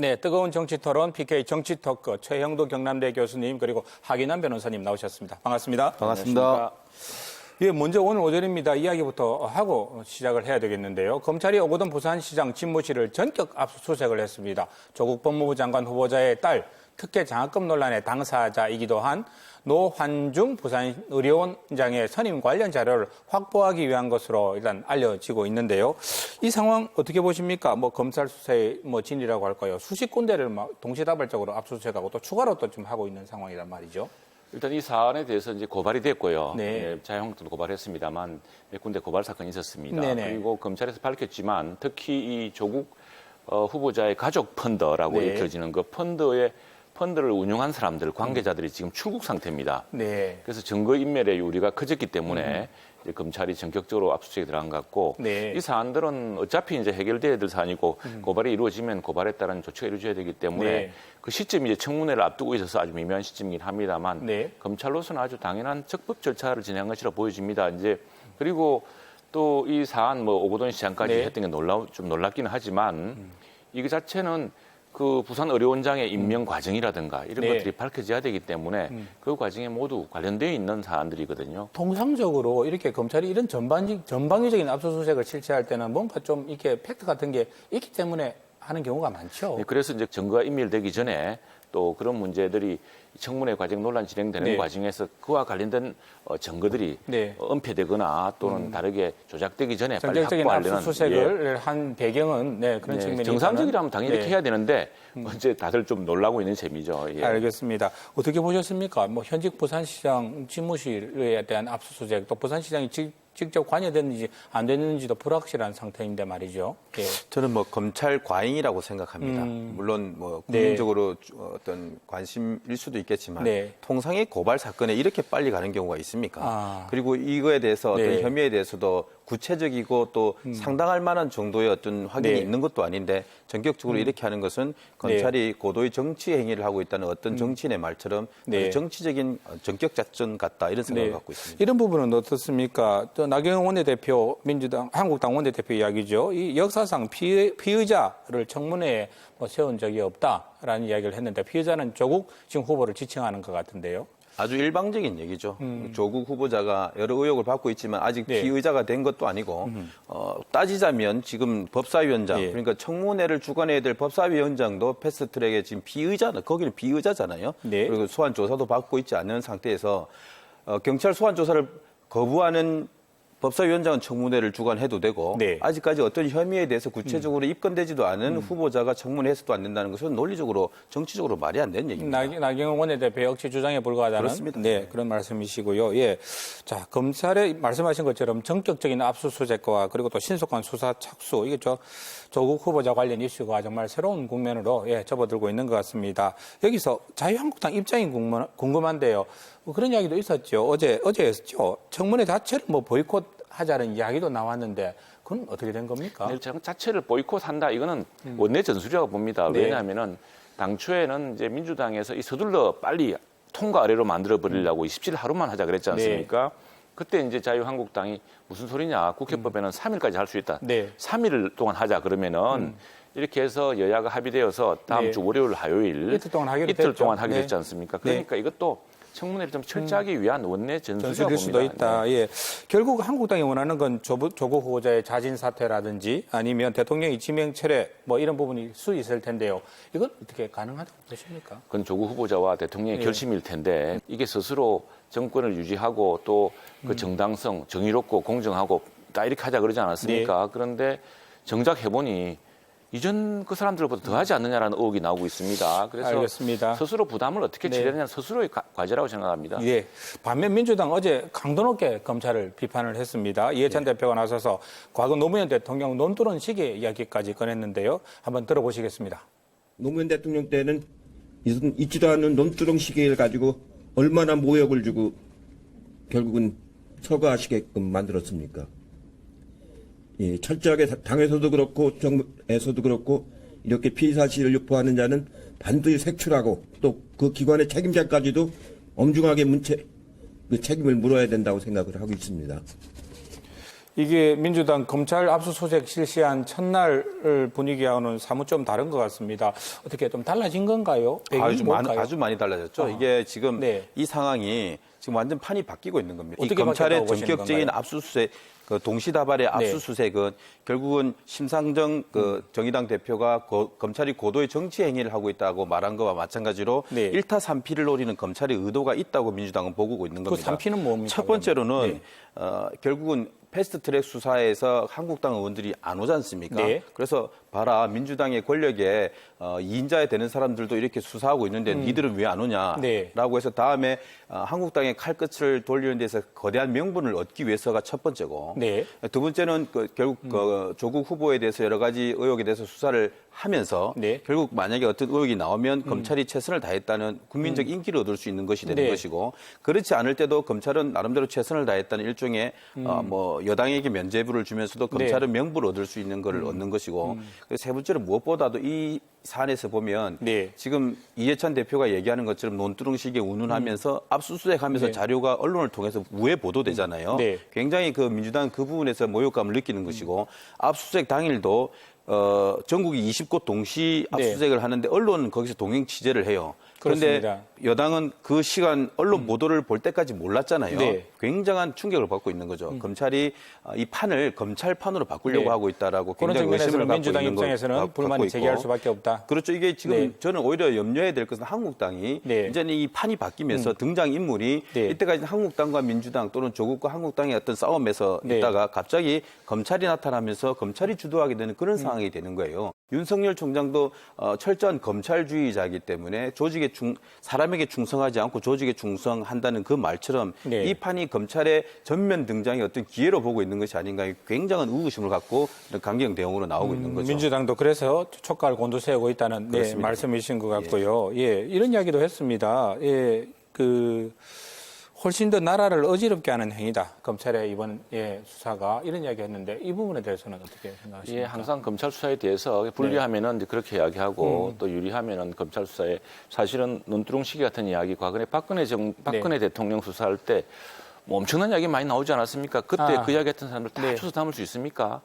네, 뜨거운 정치토론 PK 정치토크 최형도 경남대 교수님 그리고 하기남 변호사님 나오셨습니다. 반갑습니다. 반갑습니다. 예, 먼저 오늘 오전입니다. 이야기부터 하고 시작을 해야 되겠는데요. 검찰이 오거돈 부산시장 집무실을 전격 압수수색을 했습니다. 조국 법무부 장관 후보자의 딸 특혜 장학금 논란의 당사자이기도 한 노환중 부산의료원장의 선임 관련 자료를 확보하기 위한 것으로 일단 알려지고 있는데요. 이 상황 어떻게 보십니까? 검찰 수사의 진이라고 할까요? 수십 군데를 동시다발적으로 압수수색하고 또 추가로 또 좀 하고 있는 상황이란 말이죠. 일단 이 사안에 대해서 이제 고발이 됐고요. 네. 자유한국당도 고발했습니다만 몇 군데 고발 사건이 있었습니다. 네네. 그리고 검찰에서 밝혔지만 특히 이 조국 후보자의 가족 펀드라고 네. 읽혀지는 그 펀드를 운영한 사람들, 관계자들이 지금 출국 상태입니다. 네. 그래서 증거인멸의 우려가 커졌기 때문에 이제 검찰이 전격적으로 압수수색에 들어간 것 같고 네. 이 사안들은 어차피 이제 해결돼야 될 사안이고 고발이 이루어지면 고발에 따른 조치가 이루어져야 되기 때문에 네. 그 시점이 이제 청문회를 앞두고 있어서 아주 미묘한 시점이긴 합니다만 네. 검찰로서는 아주 당연한 적법 절차를 진행한 것이라 보여집니다. 이제 그리고 또 이 사안 오거돈 시장까지 네. 했던 게 좀 놀랍기는 하지만 이거 자체는 그 부산의료원장의 임명 과정이라든가 이런 네. 것들이 밝혀져야 되기 때문에 그 과정에 모두 관련되어 있는 사안들이거든요. 통상적으로 이렇게 검찰이 이런 전방위적인 압수수색을 실시할 때는 뭔가 좀 이렇게 팩트 같은 게 있기 때문에 하는 경우가 많죠. 네, 그래서 이제 증거가 인멸되기 전에 또 그런 문제들이 청문회 과정 논란 진행되는 네. 과정에서 그와 관련된 증거들이 네. 은폐되거나 또는 다르게 조작되기 전에 빨리 전격적인 확보하려는 압수수색을 한 배경은 그런 측면이 정상적이라면 당연히 네. 이렇게 해야 되는데 이제 다들 좀 놀라고 있는 셈이죠. 예. 알겠습니다. 어떻게 보셨습니까? 현직 부산시장 집무실에 대한 압수수색 또 부산시장이 직접 관여됐는지 안 됐는지도 불확실한 상태인데 말이죠. 예. 저는 검찰 과잉이라고 생각합니다. 물론 국민적으로 어떤 관심일 수도 있겠지만 네. 통상의 고발 사건에 이렇게 빨리 가는 경우가 있습니까? 아. 그리고 이거에 대해서 어떤 네. 혐의에 대해서도 구체적이고 또 상당할 만한 정도의 어떤 확인이 네. 있는 것도 아닌데 전격적으로 이렇게 하는 것은 검찰이 고도의 정치 행위를 하고 있다는 어떤 정치인의 말처럼 네. 아주 정치적인 전격 작전 같다 이런 생각을 네. 갖고 있습니다. 이런 부분은 어떻습니까? 또 나경원 원내대표, 민주당, 한국당 원내대표 이야기죠. 이 역사상 피의자를 청문회에 세운 적이 없다라는 이야기를 했는데 피의자는 조국 지금 후보를 지칭하는 것 같은데요. 아주 일방적인 얘기죠. 조국 후보자가 여러 의혹을 받고 있지만 아직 네. 피의자가 된 것도 아니고 따지자면 지금 법사위원장 예. 그러니까 청문회를 주관해야 될 법사위원장도 패스트트랙에 지금 피의자는 거기는 피의자잖아요. 네. 그리고 소환 조사도 받고 있지 않은 상태에서 경찰 소환 조사를 거부하는 법사위원장은 청문회를 주관해도 되고 네. 아직까지 어떤 혐의에 대해서 구체적으로 입건되지도 않은 후보자가 청문회에서도 안 된다는 것은 논리적으로 정치적으로 말이 안 되는 얘기입니다. 나경원 원내대표 역시 주장에 불과하다는 그렇습니다. 네, 그런 말씀이시고요. 예. 자, 검찰의 말씀하신 것처럼 전격적인 압수수색과 그리고 또 신속한 수사 착수 이게 조국 후보자 관련 이슈가 정말 새로운 국면으로 접어들고 있는 것 같습니다. 여기서 자유한국당 입장이 궁금한데요. 그런 이야기도 있었죠. 어제였죠. 청문회 자체를 보이콧하자는 이야기도 나왔는데 그건 어떻게 된 겁니까? 네, 자체를 보이콧한다 이거는 원내 전술이라고 봅니다. 네. 왜냐하면은 당초에는 이제 민주당에서 이 서둘러 빨리 통과 의뢰로 만들어 버리려고 27일 하루만 하자 그랬지 않습니까? 그때 이제 자유한국당이 무슨 소리냐? 국회법에는 3일까지 할 수 있다. 네. 3일 동안 하자 그러면은 이렇게 해서 여야가 합의되어서 다음 네. 주 월요일, 화요일 이틀 동안 하기로 이틀 됐죠. 동안 하기로 네. 했지 않습니까? 그러니까 이것도 청문회를 좀 철저하기 위한 원내 전술이라고 전술일 수도 봅니다. 있다. 네. 예. 결국 한국당이 원하는 건 조국 후보자의 자진 사퇴라든지 아니면 대통령이 지명 철회 이런 부분이 수 있을 텐데요. 이건 어떻게 가능하다고 보십니까? 그건 조국 후보자와 대통령의 결심일 텐데 이게 스스로 정권을 유지하고 또 그 정당성, 정의롭고 공정하고 다 이렇게 하자 그러지 않았습니까? 그런데 정작 해보니 이전 그 사람들보다 더 하지 않느냐라는 의혹이 나오고 있습니다. 그래서 알겠습니다. 스스로 부담을 어떻게 지려느냐 스스로의 과제라고 생각합니다. 예. 반면 민주당 어제 강도 높게 검찰을 비판을 했습니다. 이해찬 대표가 나서서 과거 노무현 대통령 논두렁 시계 이야기까지 꺼냈는데요. 한번 들어보시겠습니다. 노무현 대통령 때는 있지도 않은 논두렁 시계를 가지고 얼마나 모욕을 주고 결국은 서거하시게끔 만들었습니까? 예, 철저하게 당에서도 그렇고 정부에서도 그렇고 이렇게 피의 사실을 유포하는 자는 반드시 색출하고 또 그 기관의 책임자까지도 엄중하게 책임을 물어야 된다고 생각을 하고 있습니다. 이게 민주당 검찰 압수수색 실시한 첫날 분위기하고는 사뭇 좀 다른 것 같습니다. 어떻게 좀 달라진 건가요? 아주 많이 달라졌죠. 이게 지금 네. 이 상황이 지금 완전 판이 바뀌고 있는 겁니다. 이 어떻게 검찰의 바뀌었다고 보시는 전격적인 건가요? 압수수색, 그 동시다발의 압수수색은 결국은 심상정 그 정의당 대표가 검찰이 고도의 정치 행위를 하고 있다고 말한 것과 마찬가지로 네. 1타 3피를 노리는 검찰의 의도가 있다고 민주당은 보고 있는 그 겁니다. 3피는 뭡니까? 첫 번째로는 네. 결국은 패스트트랙 수사에서 한국당 의원들이 안 오지 않습니까? 네. 그래서 봐라, 민주당의 권력에 2인자에 되는 사람들도 이렇게 수사하고 있는데 니들은 왜 안 오냐라고 네. 해서 다음에 한국당의 칼끝을 돌리는 데서 거대한 명분을 얻기 위해서가 첫 번째고 네. 두 번째는 결국 조국 후보에 대해서 여러 가지 의혹에 대해서 수사를 하면서 네. 결국 만약에 어떤 의혹이 나오면 검찰이 최선을 다했다는 국민적 인기를 얻을 수 있는 것이 되는 네. 것이고 그렇지 않을 때도 검찰은 나름대로 최선을 다했다는 일종의 뭐 여당에게 면죄부를 주면서도 검찰은 명분을 얻을 수 있는 것을 얻는 것이고 그리고 세 번째로 무엇보다도 이 사안에서 보면 네. 지금 이해찬 대표가 얘기하는 것처럼 논두렁식에 운운하면서 압수수색하면서 네. 자료가 언론을 통해서 우회 보도되잖아요. 네. 굉장히 그 민주당 그 부분에서 모욕감을 느끼는 것이고 압수수색 당일도 전국이 20곳 동시 압수수색을 하는데 언론은 거기서 동행 취재를 해요. 그런데 그렇습니다. 여당은 그 시간 언론 보도를 볼 때까지 몰랐잖아요. 네. 굉장한 충격을 받고 있는 거죠. 검찰이 이 판을 검찰판으로 바꾸려고 네. 하고 있다라고 그런 굉장히 의심을 측면에서는 갖고 민주당 있는 걸 입장에서는 갖고 불만을 있고. 제기할 수밖에 없다. 그렇죠. 이게 지금 네. 저는 오히려 염려해야 될 것은 한국당이 네. 이제는 이 판이 바뀌면서 등장 인물이 네. 이때까지 한국당과 민주당 또는 조국과 한국당의 어떤 싸움에서 네. 있다가 갑자기 검찰이 나타나면서 검찰이 주도하게 되는 그런 상황이 되는 거예요. 윤석열 총장도 철저한 검찰주의자이기 때문에 사람에게 충성하지 않고 조직에 충성한다는 그 말처럼 네. 이 판이 검찰의 전면 등장의 어떤 기회로 보고 있는 것이 아닌가 굉장한 의구심을 갖고 이런 강경 대응으로 나오고 있는 거죠. 민주당도 그래서 촉각을 곤두세우고 있다는 네, 그렇습니다. 말씀이신 것 같고요. 예, 이런 이야기도 했습니다. 예, 훨씬 더 나라를 어지럽게 하는 행위다. 검찰의 이번 수사가 이런 이야기 했는데 이 부분에 대해서는 어떻게 생각하십니까? 예, 항상 검찰 수사에 대해서 불리하면은 이제 그렇게 이야기하고 또 유리하면은 검찰 수사에 사실은 논두렁시기 같은 이야기 과거에 박근혜 대통령 수사할 때 뭐 엄청난 이야기 많이 나오지 않았습니까? 그때 그 이야기 했던 사람들 다 네. 추서 담을 수 있습니까?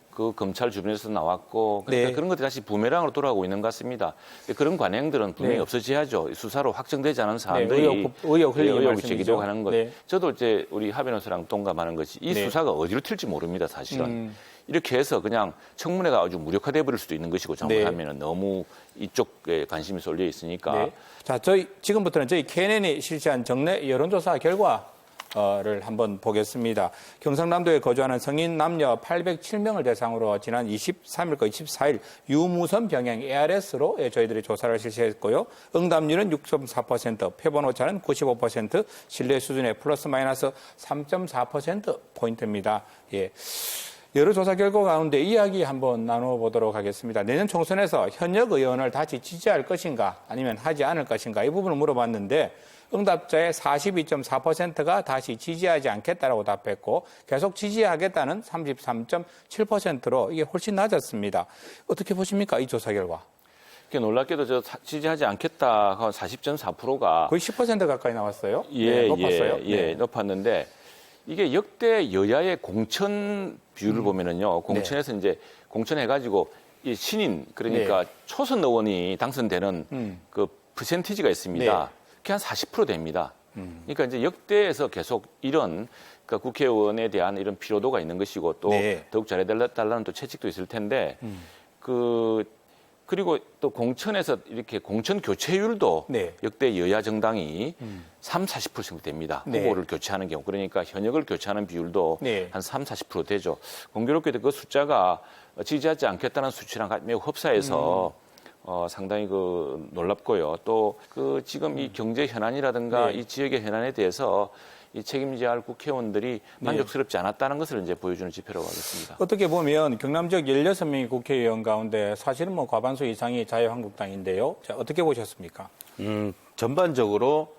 그 검찰 주변에서 나왔고 그러니까 네. 그런 것들이 다시 부메랑으로 돌아오고 있는 것 같습니다. 그런 관행들은 분명히 네. 없어져야죠. 수사로 확정되지 않은 사안들이 의혹 흘리는 의혹이 말씀이죠. 제기되고 하는 것. 네. 저도 이제 우리 하 변호사랑 동감하는 것이 이 네. 수사가 어디로 튈지 모릅니다. 사실은. 이렇게 해서 그냥 청문회가 아주 무력화돼 버릴 수도 있는 것이고 잘못하면 너무 이쪽에 관심이 쏠려 있으니까. 네. 자, 지금부터는 저희 KNN이 실시한 정례 여론조사 결과를 한번 보겠습니다. 경상남도에 거주하는 성인 남녀 807명을 대상으로 지난 23일과 24일 유무선 병행 ARS로 저희들이 조사를 실시했고요. 응답률은 6.4%, 표본 오차는 95%, 신뢰 수준의 플러스 마이너스 3.4%포인트입니다. 예. 여론조사 결과 가운데 이야기 한번 나눠보도록 하겠습니다. 내년 총선에서 현역 의원을 다시 지지할 것인가 아니면 하지 않을 것인가 이 부분을 물어봤는데 응답자의 42.4%가 다시 지지하지 않겠다라고 답했고 계속 지지하겠다는 33.7%로 이게 훨씬 낮았습니다. 어떻게 보십니까? 이 조사 결과. 놀랍게도 지지하지 않겠다 한 40.4%가 거의 10% 가까이 나왔어요. 높았어요. 높았는데 이게 역대 여야의 공천 비율을 보면은요. 공천에서 이제 공천해가지고 이 신인 그러니까 초선 의원이 당선되는 그 퍼센티지가 있습니다. 그게 한 40% 됩니다. 그러니까 이제 역대에서 계속 이런 그러니까 국회의원에 대한 이런 피로도가 있는 것이고 또 더욱 잘해달라는 또 채찍도 있을 텐데 그리고 또 공천에서 이렇게 공천 교체율도 역대 여야 정당이 40% 됩니다. 후보를 교체하는 경우. 그러니까 현역을 교체하는 비율도 한 40% 되죠. 공교롭게도 그 숫자가 지지하지 않겠다는 수치랑 매우 흡사해서 상당히 놀랍고요. 또 지금 이 경제 현안이라든가 이 지역의 현안에 대해서 이 책임져야 할 국회의원들이 만족스럽지 않았다는 것을 이제 보여주는 지표라고 하겠습니다. 어떻게 보면 경남 지역 16명의 국회의원 가운데 사실은 뭐 과반수 이상이 자유한국당인데요. 자, 어떻게 보셨습니까? 전반적으로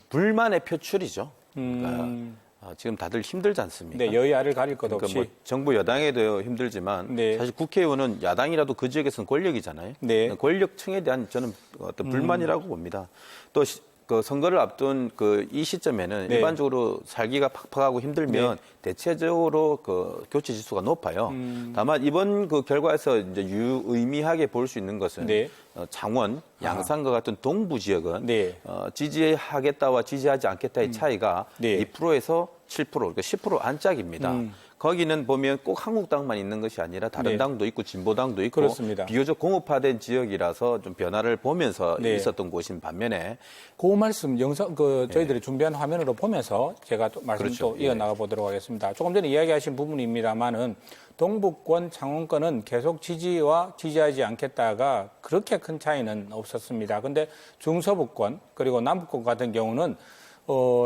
불만의 표출이죠. 그러니까 지금 다들 힘들지 않습니까? 네, 여야를 가릴 것 그러니까 없이. 뭐 정부 여당에도 힘들지만 사실 국회의원은 야당이라도 그 지역에서는 권력이잖아요. 권력층에 대한 저는 어떤 불만이라고 봅니다. 또 그 선거를 앞둔 그 이 시점에는 네. 일반적으로 살기가 팍팍하고 힘들면 대체적으로 그 교체 지수가 높아요. 다만 이번 그 결과에서 이제 유의미하게 볼 수 있는 것은 네. 창원, 양산과 같은 동부 지역은 네. 지지하겠다와 지지하지 않겠다의 차이가 네. 2%에서 7%, 그러니까 10% 안짝입니다. 거기는 보면 꼭 한국당만 있는 것이 아니라 다른 네. 당도 있고 진보당도 있고 그렇습니다. 비교적 공업화된 지역이라서 좀 변화를 보면서 네. 있었던 곳인 반면에 그 말씀 영상 저희들이 준비한 화면으로 보면서 제가 또 말씀 그렇죠. 또 이어나가 보도록 하겠습니다. 조금 전에 이야기하신 부분입니다만은 동북권, 창원권은 계속 지지와 지지하지 않겠다가 그렇게 큰 차이는 없었습니다. 근데 중서부권 그리고 남북권 같은 경우는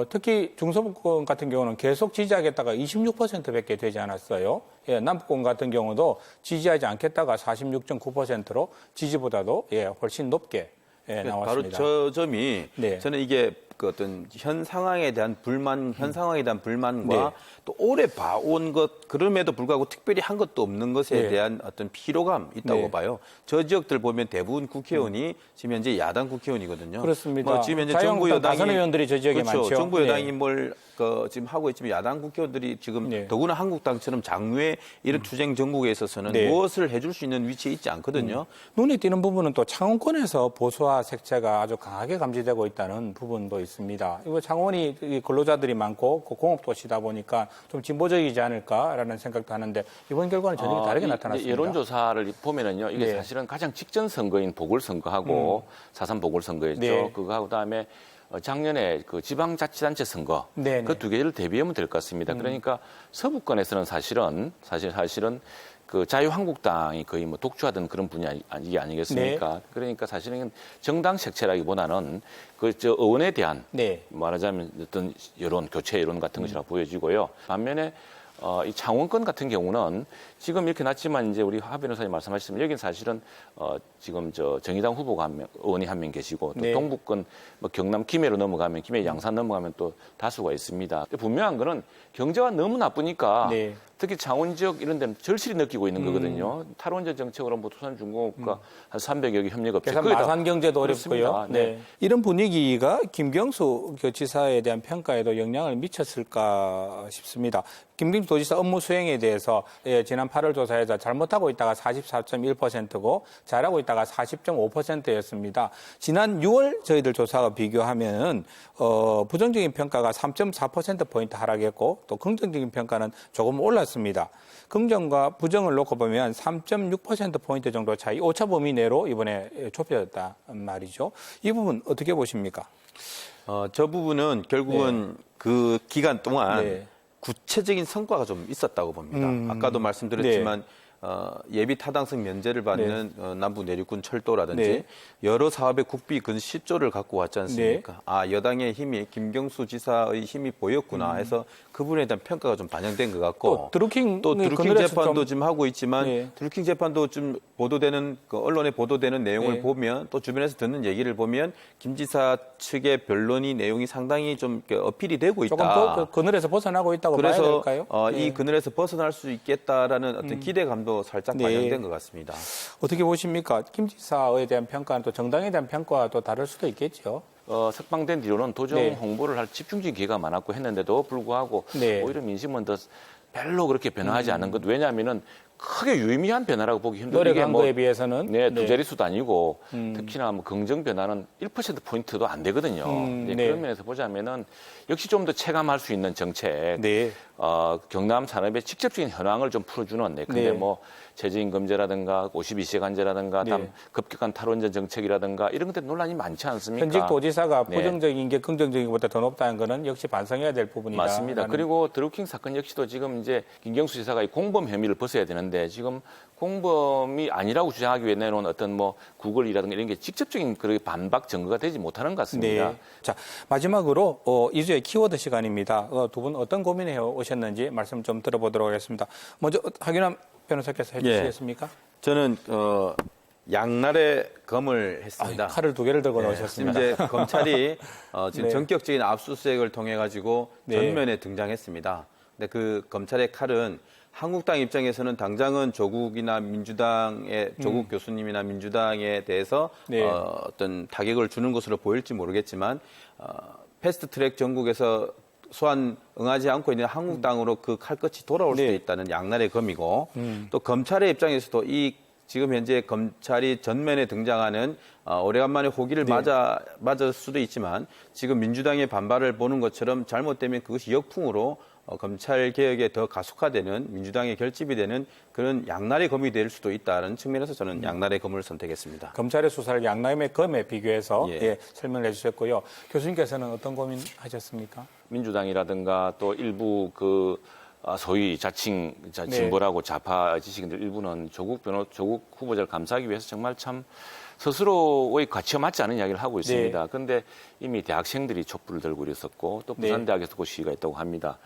특히 중서부권 같은 경우는 계속 지지하겠다가 26%밖에 되지 않았어요. 예, 남북권 같은 경우도 지지하지 않겠다가 46.9%로 지지보다도 훨씬 높게 나왔습니다. 바로 저 점이 네. 저는 이게 그 어떤 현 상황에 대한 불만과 네. 또 오래 봐온 것 그럼에도 불구하고 특별히 한 것도 없는 것에 네. 대한 어떤 피로감 있다고 네. 봐요. 저 지역들 보면 대부분 국회의원이 지금 현재 야당 국회의원이거든요. 그렇습니다. 뭐 지금 현재 자유한국당 정부 여당이 다선 의원들이 저 지역에 그렇죠. 많죠. 정부 여당이 네. 뭘 지금 하고 있지만 야당 국회의원들이 지금 네. 더구나 한국당처럼 장외 이런 투쟁 정국에 있어서는 네. 무엇을 해줄 수 있는 위치에 있지 않거든요. 눈에 띄는 부분은 또 창원권에서 보수화 색채가 아주 강하게 감지되고 있다는 부분도 있습니다. 이거 창원이 이 근로자들이 많고 그 공업도시다 보니까 좀 진보적이지 않을까라는 생각도 하는데 이번 결과는 전혀 다르게 나타났습니다. 여론조사를 보면은요, 이게 네. 사실은 가장 직전 선거인 보궐선거하고 4.3 보궐선거였죠. 네. 그거하고 그다음에 작년에 그 지방자치단체 선거 네네. 그 두 개를 대비하면 될 것 같습니다. 그러니까 서부권에서는 사실은 그 자유한국당이 거의 뭐 독주하던 그런 분야이 아니겠습니까? 네. 그러니까 사실은 정당 색채라기보다는 그 의원에 대한 네. 말하자면 어떤 여론, 교체 여론 같은 것이라고 보여지고요. 반면에 이 창원권 같은 경우는 지금 이렇게 났지만 이제 우리 하 변호사님 말씀하셨지만 여기는 사실은 지금 정의당 후보가 의원이 한 명 계시고 또 네. 동북권 뭐 경남 김해로 넘어가면 김해 양산 넘어가면 또 다수가 있습니다. 근데 분명한 거는 경제가 너무 나쁘니까 네. 특히 창원 지역 이런 데는 절실히 느끼고 있는 거거든요. 탈원전 정책으로 뭐 토산중공업과 한 300여 개 협력업체. 그래서 마산 경제도 어렵고요. 그렇습니다. 네. 이런 분위기가 김경수 지사에 대한 평가에도 영향을 미쳤을까 싶습니다. 김경수 도지사 업무 수행에 대해서 지난 8월 조사에서 잘못하고 있다가 44.1%고 잘하고 있다가 40.5%였습니다. 지난 6월 저희들 조사와 비교하면 부정적인 평가가 3.4%포인트 하락했고 또 긍정적인 평가는 조금 올랐습니다. 긍정과 부정을 놓고 보면 3.6%포인트 정도 차이, 오차 범위 내로 이번에 좁혀졌단 말이죠. 이 부분 어떻게 보십니까? 저 부분은 결국은 그 기간 동안 네. 구체적인 성과가 좀 있었다고 봅니다. 아까도 말씀드렸지만 예비 타당성 면제를 받는 남부 내륙군 철도라든지 네. 여러 사업의 국비 근 10조를 갖고 왔지 않습니까? 아, 여당의 힘이 김경수 지사의 힘이 보였구나 해서 그분에 대한 평가가 좀 반영된 것 같고 또 드루킹 재판도 좀 지금 하고 있지만 네. 드루킹 재판도 좀 보도되는 언론에 보도되는 내용을 네. 보면 또 주변에서 듣는 얘기를 보면 김 지사 측의 변론이 내용이 상당히 좀 어필이 되고 있다. 조금 그 그늘에서 벗어나고 있다고 봐야 그래서 될까요? 이 그늘에서 벗어날 수 있겠다라는 어떤 기대감도 살짝 네. 반영된 것 같습니다. 어떻게 보십니까? 김 지사에 대한 평가는 또 정당에 대한 평가와 또 다를 수도 있겠죠. 석방된 뒤로는 도정 네. 홍보를 할 집중적인 기회가 많았고 했는데도 불구하고 네. 오히려 민심은 더 별로 그렇게 변화하지 않은 것. 왜냐하면은 크게 유의미한 변화라고 보기 힘들어요. 노력한 거에 비해서는. 네, 두 자릿수도 아니고 특히나 뭐 긍정 변화는 1%포인트도 안 되거든요. 네, 네. 그런 면에서 보자면은 역시 좀 더 체감할 수 있는 정책, 네. 경남 산업의 직접적인 현황을 좀 풀어주는. 네, 근데 네. 뭐 최저임금제라든가 52시간 간제라든가 네. 급격한 탈원전 정책이라든가 이런 것들 논란이 많지 않습니까? 현직 도지사가 네. 부정적인 게 긍정적인 것보다 더 높다는 것은 역시 반성해야 될 부분이다. 맞습니다. 그리고 드루킹 사건 역시도 지금 이제 김경수 지사가 이 공범 혐의를 벗어야 되는데 지금 공범이 아니라고 주장하기 위해 내놓은 어떤 뭐 구글이라든가 이런 게 직접적인 그 반박 증거가 되지 못하는 것 같습니다. 네. 자, 마지막으로 이주의 키워드 시간입니다. 두 분 어떤 고민해 오셨는지 말씀 좀 들어보도록 하겠습니다. 먼저 하균남 변호사께서 해주시겠습니까? 저는 양날의 검을 했습니다. 칼을 두 개를 들고 나오셨습니다. 지금 이제 검찰이 지금 네. 전격적인 압수수색을 통해 가지고 네. 전면에 등장했습니다. 근데 그 검찰의 칼은 한국당 입장에서는 당장은 조국이나 민주당의 조국 교수님이나 민주당에 대해서 네. 어떤 타격을 주는 것으로 보일지 모르겠지만 패스트트랙 전국에서 소환 응하지 않고 있는 한국당으로 그 칼끝이 돌아올 수도 네. 있다는 양날의 검이고 또 검찰의 입장에서도 이 지금 현재 검찰이 전면에 등장하는 오래간만에 호기를 맞을 수도 있지만 지금 민주당의 반발을 보는 것처럼 잘못되면 그것이 역풍으로 검찰 개혁에 더 가속화되는 민주당의 결집이 되는 그런 양날의 검이 될 수도 있다는 측면에서 저는 양날의 검을 선택했습니다. 검찰의 수사를 양날의 검에 비교해서 예. 설명을 해주셨고요. 교수님께서는 어떤 고민하셨습니까? 민주당이라든가 또 일부 그 소위 자칭 진보라고 좌파 지식인들 일부는 조국 후보자를 감싸기 위해서 정말 참 스스로의 가치와 맞지 않은 이야기를 하고 있습니다. 그런데 이미 대학생들이 촛불을 들고 있었고 또 부산대학에서 그 시위가 있다고 합니다.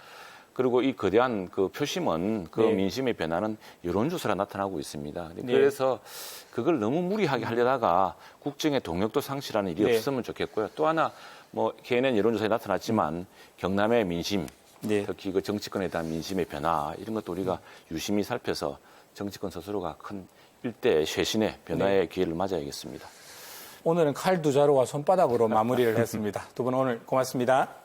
그리고 이 거대한 그 표심은 그 민심의 변화는 여론조사로 나타나고 있습니다. 그래서 그걸 너무 무리하게 하려다가 국정의 동력도 상실하는 일이 없으면 좋겠고요. 또 하나 뭐 개인의 여론조사에 나타났지만 경남의 민심, 특히 그 정치권에 대한 민심의 변화 이런 것도 우리가 유심히 살펴서 정치권 스스로가 큰 일대 쇄신의 변화의 기회를 맞아야겠습니다. 오늘은 칼 두 자루와 손바닥으로 마무리를 했습니다. 두 분 오늘 고맙습니다.